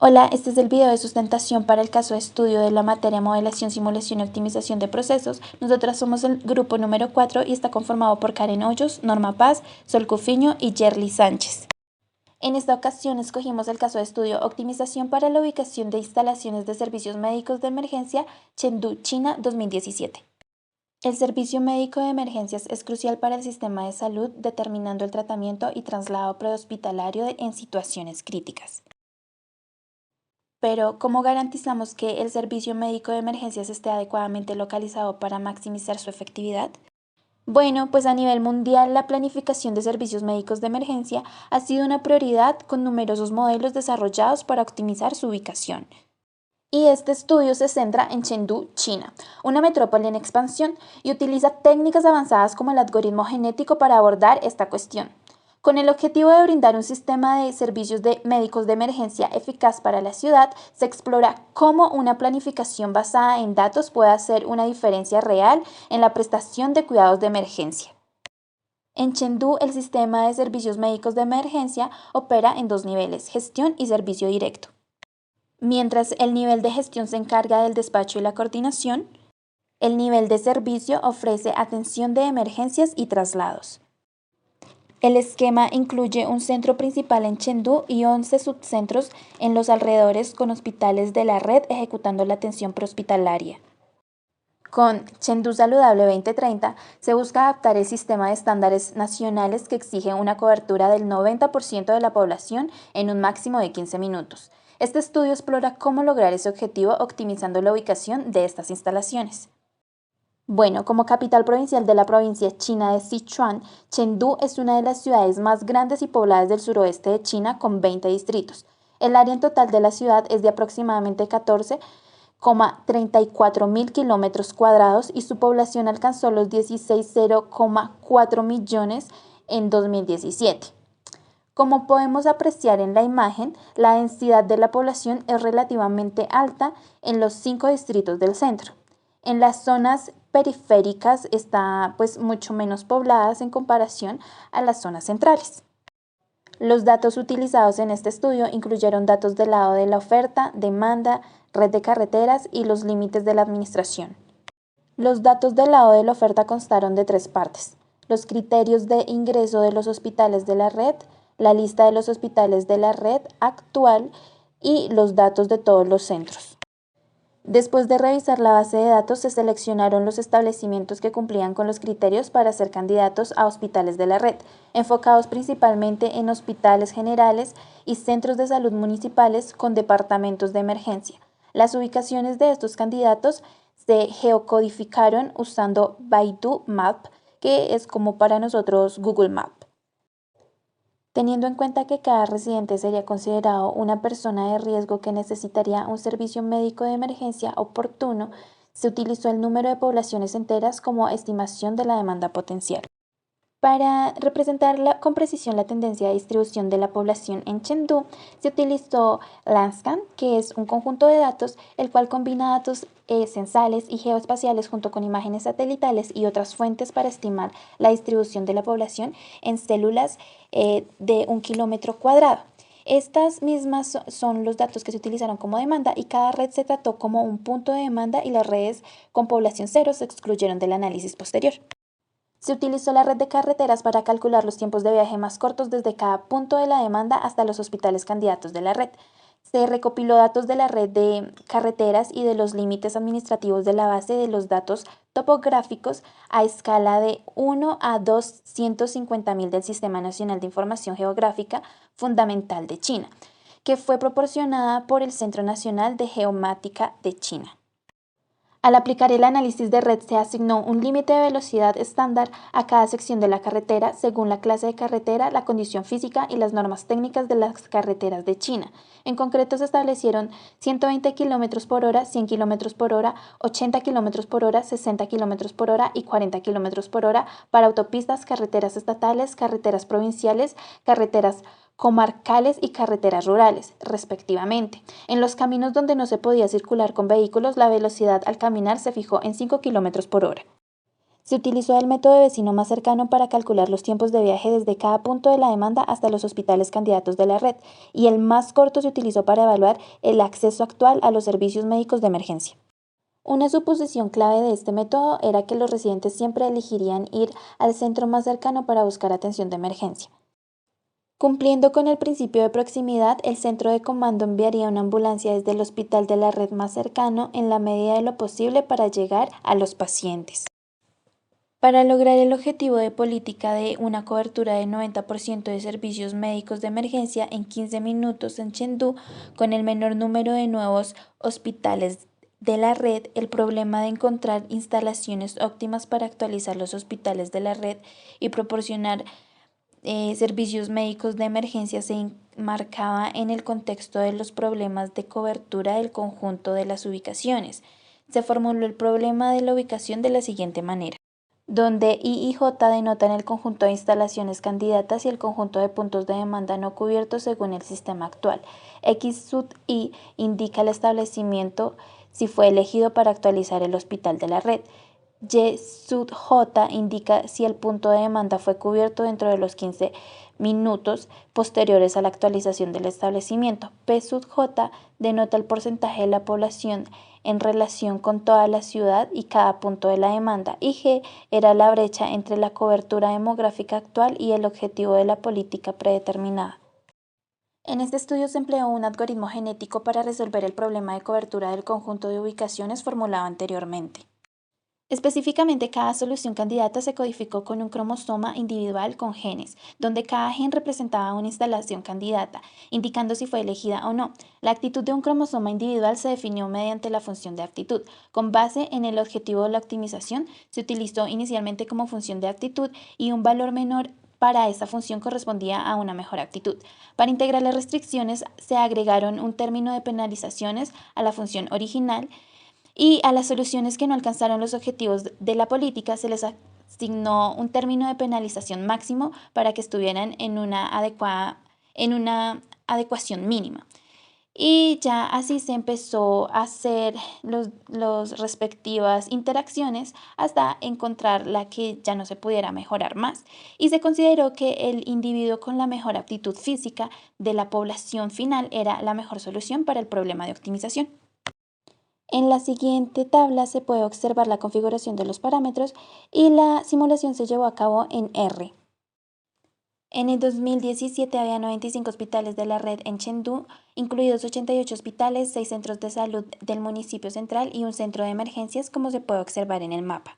Hola, este es el video de sustentación para el caso de estudio de la materia Modelación, Simulación y Optimización de Procesos. Nosotras somos el grupo número 4 y está conformado por Karen Hoyos, Norma Paz, Sol Cufiño y Yerly Sánchez. En esta ocasión escogimos el caso de estudio Optimización para la ubicación de instalaciones de servicios médicos de emergencia, Chengdu, China, 2017. El servicio médico de emergencias es crucial para el sistema de salud, determinando el tratamiento y traslado prehospitalario en situaciones críticas. Pero, ¿cómo garantizamos que el servicio médico de emergencias esté adecuadamente localizado para maximizar su efectividad? Bueno, pues a nivel mundial la planificación de servicios médicos de emergencia ha sido una prioridad con numerosos modelos desarrollados para optimizar su ubicación. Y este estudio se centra en Chengdu, China, una metrópoli en expansión, y utiliza técnicas avanzadas como el algoritmo genético para abordar esta cuestión. Con el objetivo de brindar un sistema de servicios médicos de emergencia eficaz para la ciudad, se explora cómo una planificación basada en datos puede hacer una diferencia real en la prestación de cuidados de emergencia. En Chengdu, el sistema de servicios médicos de emergencia opera en dos niveles, gestión y servicio directo. Mientras el nivel de gestión se encarga del despacho y la coordinación, el nivel de servicio ofrece atención de emergencias y traslados. El esquema incluye un centro principal en Chengdu y 11 subcentros en los alrededores con hospitales de la red ejecutando la atención prehospitalaria. Con Chengdu Saludable 2030 se busca adaptar el sistema de estándares nacionales que exige una cobertura del 90% de la población en un máximo de 15 minutos. Este estudio explora cómo lograr ese objetivo optimizando la ubicación de estas instalaciones. Bueno, como capital provincial de la provincia china de Sichuan, Chengdu es una de las ciudades más grandes y pobladas del suroeste de China con 20 distritos. El área en total de la ciudad es de aproximadamente 14,34 mil kilómetros cuadrados y su población alcanzó los 16,4 millones en 2017. Como podemos apreciar en la imagen, la densidad de la población es relativamente alta en los 5 distritos del centro. En las zonas periféricas está mucho menos pobladas en comparación a las zonas centrales. Los datos utilizados en este estudio incluyeron datos del lado de la oferta, demanda, red de carreteras y los límites de la administración. Los datos del lado de la oferta constaron de 3 partes: los criterios de ingreso de los hospitales de la red, la lista de los hospitales de la red actual y los datos de todos los centros. Después de revisar la base de datos, se seleccionaron los establecimientos que cumplían con los criterios para ser candidatos a hospitales de la red, enfocados principalmente en hospitales generales y centros de salud municipales con departamentos de emergencia. Las ubicaciones de estos candidatos se geocodificaron usando Baidu Map, que es como para nosotros Google Map. Teniendo en cuenta que cada residente sería considerado una persona de riesgo que necesitaría un servicio médico de emergencia oportuno, se utilizó el número de poblaciones enteras como estimación de la demanda potencial. Para representar con precisión la tendencia de distribución de la población en Chengdu, se utilizó Landscan, que es un conjunto de datos, el cual combina datos censales y geoespaciales junto con imágenes satelitales y otras fuentes para estimar la distribución de la población en células de 1 kilómetro cuadrado. Estas mismas son los datos que se utilizaron como demanda y cada red se trató como un punto de demanda y las redes con población cero se excluyeron del análisis posterior. Se utilizó la red de carreteras para calcular los tiempos de viaje más cortos desde cada punto de la demanda hasta los hospitales candidatos de la red. Se recopiló datos de la red de carreteras y de los límites administrativos de la base de los datos topográficos a escala de 1 a 250.000 del Sistema Nacional de Información Geográfica Fundamental de China, que fue proporcionada por el Centro Nacional de Geomática de China. Al aplicar el análisis de red se asignó un límite de velocidad estándar a cada sección de la carretera según la clase de carretera, la condición física y las normas técnicas de las carreteras de China. En concreto se establecieron 120 km por hora, 100 km por hora, 80 km por hora, 60 km por hora y 40 km por hora para autopistas, carreteras estatales, carreteras provinciales, carreteras comarcales y carreteras rurales, respectivamente. En los caminos donde no se podía circular con vehículos, la velocidad al caminar se fijó en 5 km por hora. Se utilizó el método de vecino más cercano para calcular los tiempos de viaje desde cada punto de la demanda hasta los hospitales candidatos de la red, y el más corto se utilizó para evaluar el acceso actual a los servicios médicos de emergencia. Una suposición clave de este método era que los residentes siempre elegirían ir al centro más cercano para buscar atención de emergencia. Cumpliendo con el principio de proximidad, el centro de comando enviaría una ambulancia desde el hospital de la red más cercano en la medida de lo posible para llegar a los pacientes. Para lograr el objetivo de política de una cobertura del 90% de servicios médicos de emergencia en 15 minutos en Chengdu, con el menor número de nuevos hospitales de la red, el problema de encontrar instalaciones óptimas para actualizar los hospitales de la red y proporcionar servicios médicos de emergencia se enmarcaba en el contexto de los problemas de cobertura del conjunto de las ubicaciones. Se formuló el problema de la ubicación de la siguiente manera, donde I y J denotan el conjunto de instalaciones candidatas y el conjunto de puntos de demanda no cubiertos según el sistema actual. X sub I indica el establecimiento si fue elegido para actualizar el hospital de la red. Y sub J indica si el punto de demanda fue cubierto dentro de los 15 minutos posteriores a la actualización del establecimiento. P sub J denota el porcentaje de la población en relación con toda la ciudad y cada punto de la demanda, y G era la brecha entre la cobertura demográfica actual y el objetivo de la política predeterminada. En este estudio se empleó un algoritmo genético para resolver el problema de cobertura del conjunto de ubicaciones formulado anteriormente. Específicamente, cada solución candidata se codificó con un cromosoma individual con genes, donde cada gen representaba una instalación candidata, indicando si fue elegida o no. La actitud de un cromosoma individual se definió mediante la función de aptitud. Con base en el objetivo de la optimización, se utilizó inicialmente como función de aptitud y un valor menor para esta función correspondía a una mejor actitud. Para integrar las restricciones, se agregaron un término de penalizaciones a la función original, y a las soluciones que no alcanzaron los objetivos de la política se les asignó un término de penalización máximo para que estuvieran en una adecuación mínima. Y ya así se empezó a hacer los respectivas interacciones hasta encontrar la que ya no se pudiera mejorar más. Y se consideró que el individuo con la mejor aptitud física de la población final era la mejor solución para el problema de optimización. En la siguiente tabla se puede observar la configuración de los parámetros y la simulación se llevó a cabo en R. En el 2017 había 95 hospitales de la red en Chengdu, incluidos 88 hospitales, 6 centros de salud del municipio central y un centro de emergencias, como se puede observar en el mapa.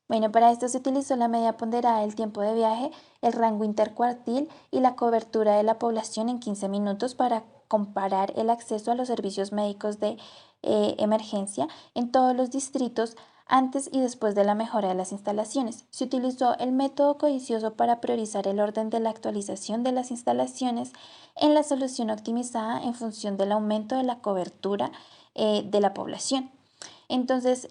Bueno, para esto se utilizó la media ponderada del tiempo de viaje, el rango intercuartil y la cobertura de la población en 15 minutos para comparar el acceso a los servicios médicos de emergencia en todos los distritos antes y después de la mejora de las instalaciones. Se utilizó el método codicioso para priorizar el orden de la actualización de las instalaciones en la solución optimizada en función del aumento de la cobertura de la población. Entonces,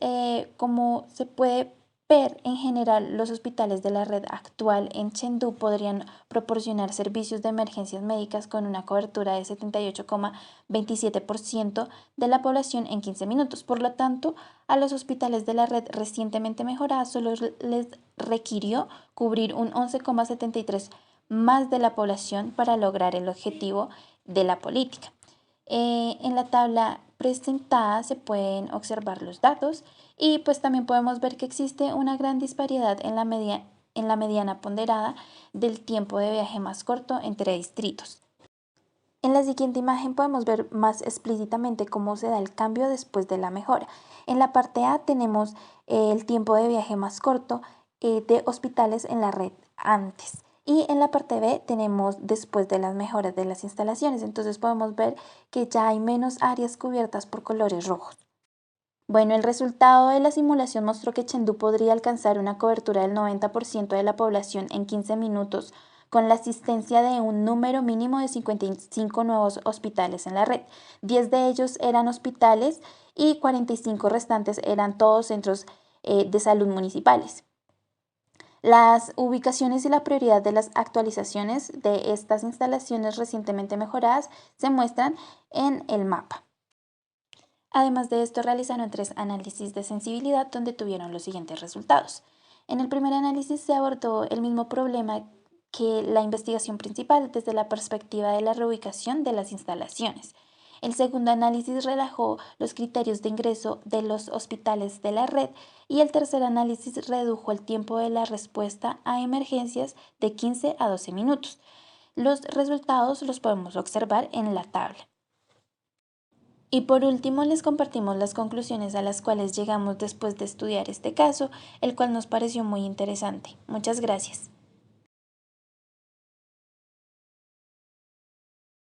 como se puede ver, en general, los hospitales de la red actual en Chengdu podrían proporcionar servicios de emergencias médicas con una cobertura de 78,27% de la población en 15 minutos. Por lo tanto, a los hospitales de la red recientemente mejorada solo les requirió cubrir un 11,73% más de la población para lograr el objetivo de la política. En la tabla presentada se pueden observar los datos y pues también podemos ver que existe una gran disparidad en la mediana ponderada del tiempo de viaje más corto entre distritos. En la siguiente imagen podemos ver más explícitamente cómo se da el cambio después de la mejora. En la parte A tenemos el tiempo de viaje más corto de hospitales en la red antes. Y en la parte B tenemos después de las mejoras de las instalaciones. Entonces podemos ver que ya hay menos áreas cubiertas por colores rojos. Bueno, el resultado de la simulación mostró que Chengdu podría alcanzar una cobertura del 90% de la población en 15 minutos con la asistencia de un número mínimo de 55 nuevos hospitales en la red. 10 de ellos eran hospitales y 45 restantes eran todos centros de salud municipales. Las ubicaciones y la prioridad de las actualizaciones de estas instalaciones recientemente mejoradas se muestran en el mapa. Además de esto, realizaron 3 análisis de sensibilidad donde tuvieron los siguientes resultados. En el primer análisis se abordó el mismo problema que la investigación principal desde la perspectiva de la reubicación de las instalaciones. El segundo análisis relajó los criterios de ingreso de los hospitales de la red y el tercer análisis redujo el tiempo de la respuesta a emergencias de 15 a 12 minutos. Los resultados los podemos observar en la tabla. Y por último, les compartimos las conclusiones a las cuales llegamos después de estudiar este caso, el cual nos pareció muy interesante. Muchas gracias.